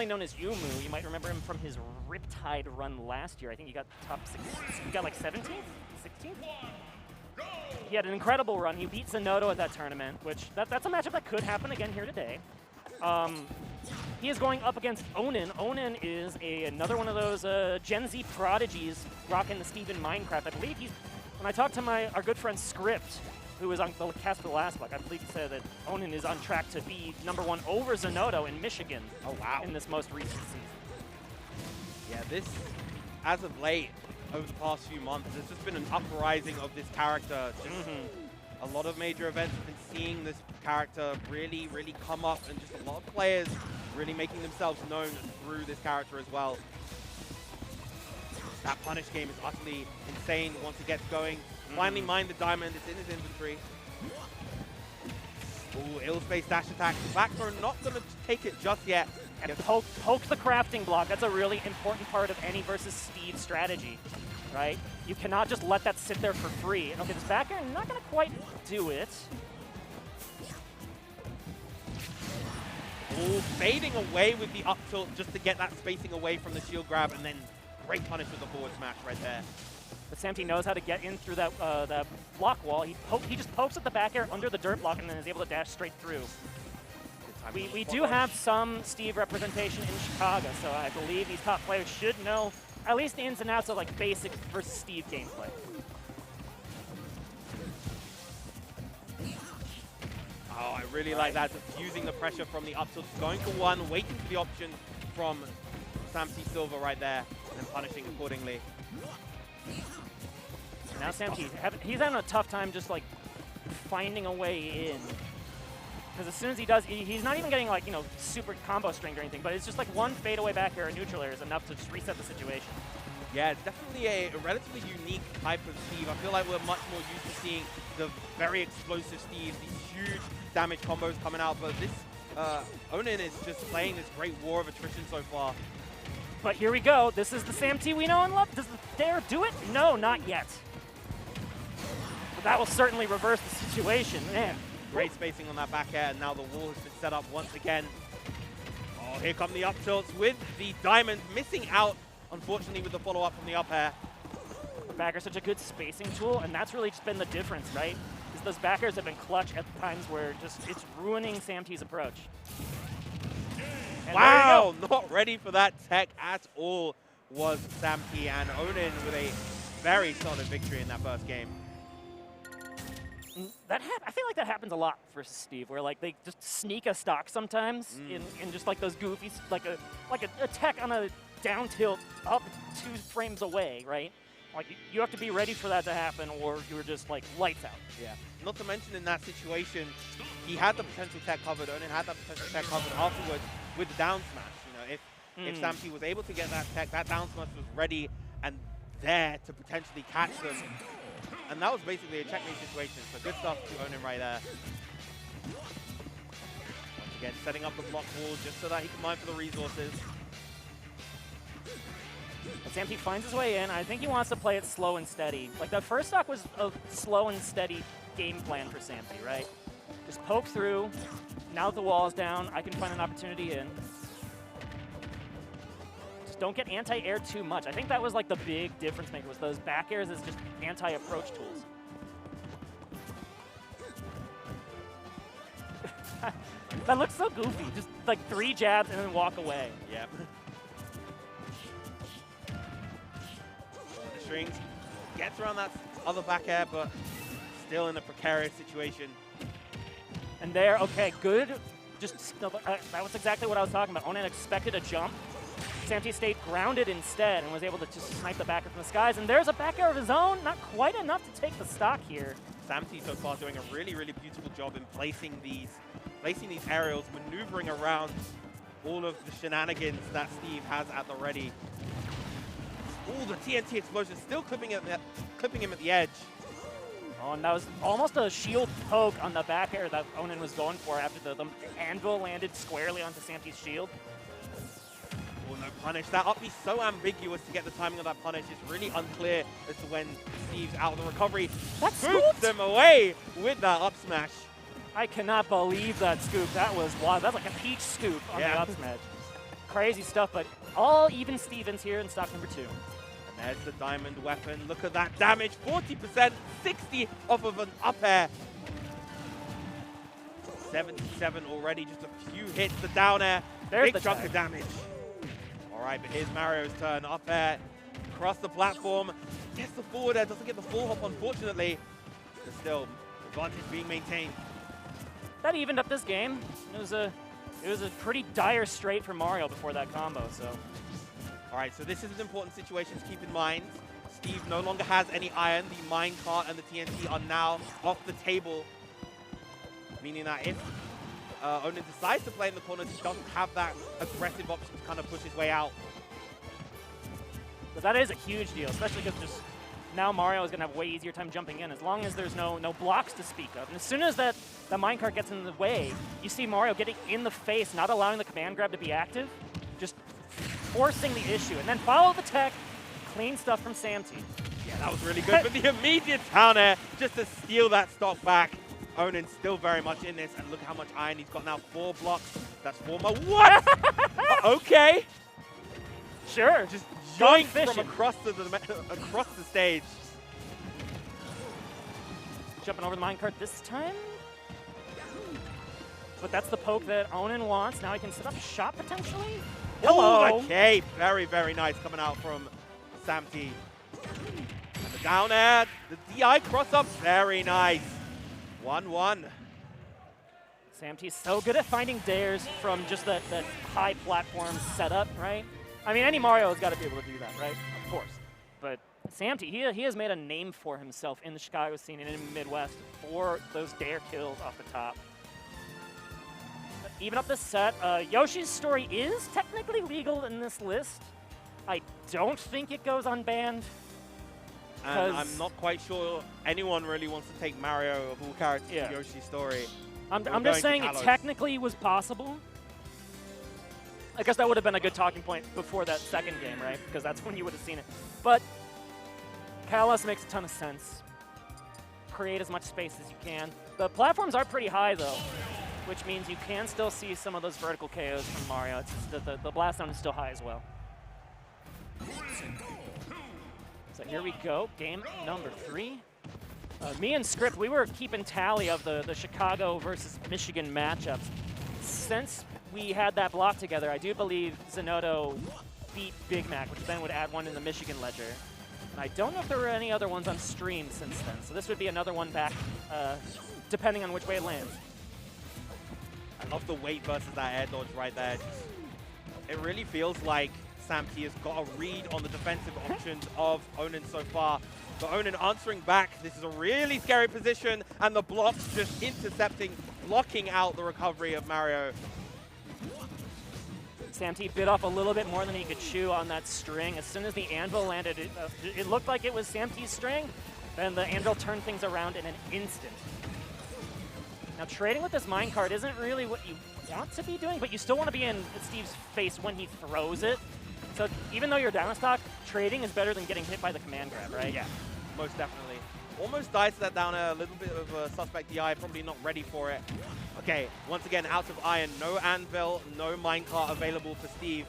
formerly known as Yumu. You might remember him from his Riptide run last year. I think he got top 6. He got like 17th? 16th? He had an incredible run. He beat Zenodo at that tournament, which that's a matchup that could happen again here today. He is going up against Onin. Onin is another one of those Gen Z prodigies rocking the Steve in Minecraft. I believe when I talked to our good friend Script, who was on the cast for the last block, I believe he said that Onin is on track to be #1 over Zenodo in Michigan. Oh, wow. In this most recent season. Yeah, this, as of late, over the past few months, there's just been an uprising of this character. Just a lot of major events have been seeing this character really, really come up, and just a lot of players really making themselves known through this character as well. That punish game is utterly insane once it gets going. Finally mined the diamond, it's in his inventory. Ooh, ill-spaced dash attack. The back throw not going to take it just yet. And poke the crafting block. That's a really important part of any versus Steve strategy, right? You cannot just let that sit there for free. And okay, this back air not going to quite do it. Ooh, fading away with the up tilt just to get that spacing away from the shield grab, and then great punish with the forward smash right there. But Samte knows how to get in through that block wall. He just pokes at the back air under the dirt block and then is able to dash straight through. We do have some Steve representation in Chicago, so I believe these top players should know at least the ins and outs of like basic versus Steve gameplay. Oh, I really like that, diffusing the pressure from the up tilt, going for one, waiting for the option from SamteaSilver right there, and punishing accordingly. Now Samte, he's having a tough time just like finding a way in. Because as soon as he does, he's not even getting like, you know, super combo string or anything, but it's just like one fadeaway back air or neutral air is enough to just reset the situation. Yeah, it's definitely a relatively unique type of Steve. I feel like we're much more used to seeing the very explosive Steves, these huge damage combos coming out, but this Onin is just playing this great war of attrition so far. But here we go. This is the Samte we know and love. Does the Dare do it? No, not yet. But that will certainly reverse the situation. Man. Great spacing on that back air, and now the wall has been set up once again. Oh, here come the up tilts with the diamond, missing out, unfortunately, with the follow-up from the up air. Back air is such a good spacing tool, and that's really just been the difference, right? Because those back airs have been clutch at times where just it's ruining Samte's approach. And wow, not ready for that tech at all was Samte, and Onin with a very solid victory in that first game. I feel like that happens a lot for Steve, where like they just sneak a stock sometimes in just like those goofies, like a tech on a down tilt up 2 frames away, right? Like you have to be ready for that to happen, or you're just like lights out. Yeah. Not to mention in that situation, he had the potential tech covered. Onin had that potential tech covered afterwards with the down smash. You know, if Samte was able to get that tech, that down smash was ready and there to potentially catch them. And that was basically a checkmate situation, so good stuff to Onin right there. Once again, setting up the block wall just so that he can mine for the resources. But Samte finds his way in. I think he wants to play it slow and steady. Like the first stock was a slow and steady game plan for Samte, right? Just poke through. Now that the wall is down, I can find an opportunity in. Don't get anti-air too much. I think that was like the big difference maker, was those back airs as just anti-approach tools. That looks so goofy. Just like 3 jabs and then walk away. Yep. The strings gets around that other back air, but still in a precarious situation. And there, okay, good. Just that was exactly what I was talking about. Onin expected a jump. Samte stayed grounded instead and was able to just snipe the back air from the skies. And there's a back air of his own. Not quite enough to take the stock here. Samte so far doing a really, really beautiful job in placing these aerials, maneuvering around all of the shenanigans that Steve has at the ready. Ooh, the TNT explosion still clipping him at the edge. Oh, and that was almost a shield poke on the back air that Onin was going for after the anvil landed squarely onto Samte's shield. Oh, no punish. That up B so ambiguous to get the timing of that punish. It's really unclear as to when Steve's out of the recovery. That scooped them away with that up smash. I cannot believe that scoop. That was wild. That's like a peach scoop on the up smash. crazy stuff, but all even Stevens here in stock number 2. And there's the diamond weapon. Look at that damage. 40%, 60 off of an up air. 77 already, just a few hits. The down air, There's big the chunk tag. of damage. All right, but here's Mario's turn. Up air, across the platform. Gets the forward air, doesn't get the full hop, unfortunately. But still, advantage being maintained. That evened up this game. It was a pretty dire straight for Mario before that combo, so. All right, so this is an important situation to keep in mind. Steve no longer has any iron. The minecart and the TNT are now off the table, meaning that if Onin decides to play in the corners, he doesn't have that aggressive option to kind of push his way out. But that is a huge deal, especially because just now Mario is going to have way easier time jumping in as long as there's no blocks to speak of. And as soon as the minecart gets in the way, you see Mario getting in the face, not allowing the command grab to be active, just forcing the issue. And then follow the tech, clean stuff from Samte. Yeah, that was really good. But the immediate down air just to steal that stock back. Onin's still very much in this, and look how much iron he's got now. 4 blocks. That's 4 more. What? Okay. Sure. Just Going yoinked fishing. from across the stage. Jumping over the minecart this time. But that's the poke that Onin wants. Now he can set up shop potentially. Hello. Ooh, okay, very, very nice coming out from Samte. And the down air, the DI cross up, very nice. 1-1. Samte's so good at finding dares from just that high platform setup, right? I mean, any Mario has got to be able to do that, right? Of course. But Samte, he has made a name for himself in the Chicago scene and in the Midwest for those dare kills off the top. But even up this set, Yoshi's story is technically legal in this list. I don't think it goes unbanned. And I'm not quite sure anyone really wants to take Mario of all characters to Yoshi's story. I'm just saying it technically was possible. I guess that would have been a good talking point before that second game, right? Because that's when you would have seen it. But Kalos makes a ton of sense. Create as much space as you can. The platforms are pretty high, though, which means you can still see some of those vertical KOs from Mario. It's just the blast zone is still high as well. So here we go, game number 3. Me and Script, we were keeping tally of the Chicago versus Michigan matchups. Since we had that block together, I do believe Zanotto beat Big Mac, which then would add one in the Michigan ledger. And I don't know if there were any other ones on stream since then, so this would be another one back, depending on which way it lands. I love the weight versus that air dodge right there. It really feels like Samte has got a read on the defensive options of Onin so far. So Onin answering back. This is a really scary position, and the blocks just intercepting, blocking out the recovery of Mario. Samte bit off a little bit more than he could chew on that string. As soon as the anvil landed, it looked like it was Samte's string. Then the anvil turned things around in an instant. Now, trading with this minecart isn't really what you want to be doing, but you still want to be in Steve's face when he throws it. So even though you're down a stock, trading is better than getting hit by the command grab, right? Yeah, most definitely. Almost died to that down air, a little bit of a suspect DI, probably not ready for it. Okay, once again, out of iron, no anvil, no minecart available for Steve.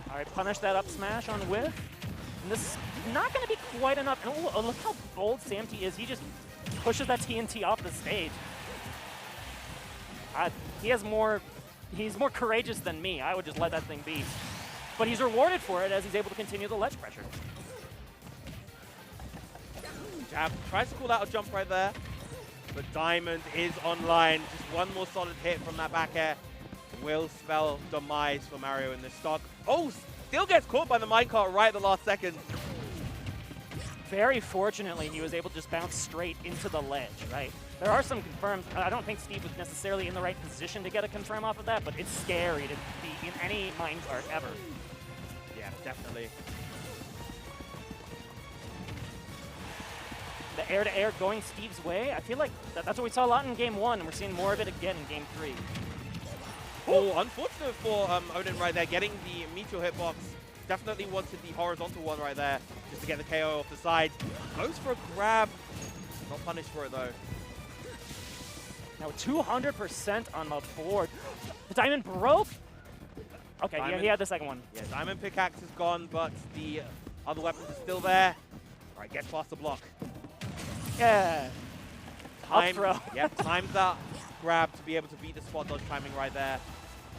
All right, punish that up smash on whiff. And this is not going to be quite enough. And look how bold Samte is. He just pushes that TNT off the stage. He's more courageous than me. I would just let that thing be. But he's rewarded for it as he's able to continue the ledge pressure. Jab tries to call out a jump right there, but Diamond is online. Just one more solid hit from that back air will spell demise for Mario in this stock. Oh, still gets caught by the minecart right at the last second. Very fortunately, he was able to just bounce straight into the ledge, right? There are some confirms. I don't think Steve was necessarily in the right position to get a confirm off of that, but it's scary to be in any minecart ever. Yeah, definitely. The air-to-air going Steve's way, I feel like that's what we saw a lot in Game 1, and we're seeing more of it again in Game 3. Oh, unfortunate for Onin right there, getting the meteor hitbox. Definitely wanted the horizontal one right there, just to get the KO off the side. Goes for a grab. Not punished for it, though. Now 200% on the board. The diamond broke. Okay, yeah, he had the second one. Yeah, diamond pickaxe is gone, but the other weapons are still there. All right, gets past the block. Yeah. Up throw. Yep, times that grab to be able to beat the spot dodge timing right there.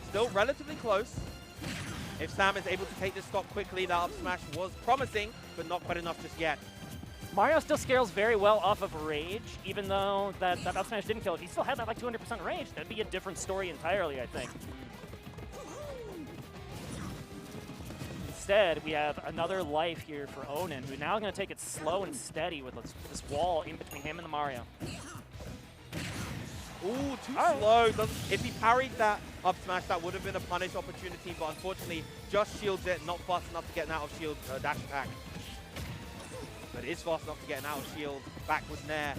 Still relatively close. If Sam is able to take this stock quickly, that up smash was promising, but not quite enough just yet. Mario still scales very well off of rage, even though that up smash didn't kill. If he still had that like 200% rage, that'd be a different story entirely, I think. Instead, we have another life here for Onin, who's now going to take it slow and steady with this wall in between him and the Mario. Ooh, too slow. If he parried that up smash, that would have been a punish opportunity, but unfortunately, just shields it, not fast enough to get an out of shield dash attack. But it is fast enough to get an out of shield backwards nair.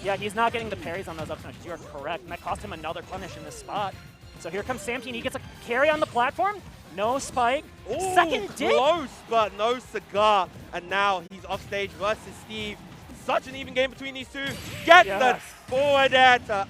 Yeah, he's not getting the parries on those up smashes. You are correct, and that cost him another punish in this spot. So here comes Samte. He gets a carry on the platform. No spike. Ooh, second dig. Close, but no cigar. And now he's off stage versus Steve. Such an even game between these two. Get the forward air to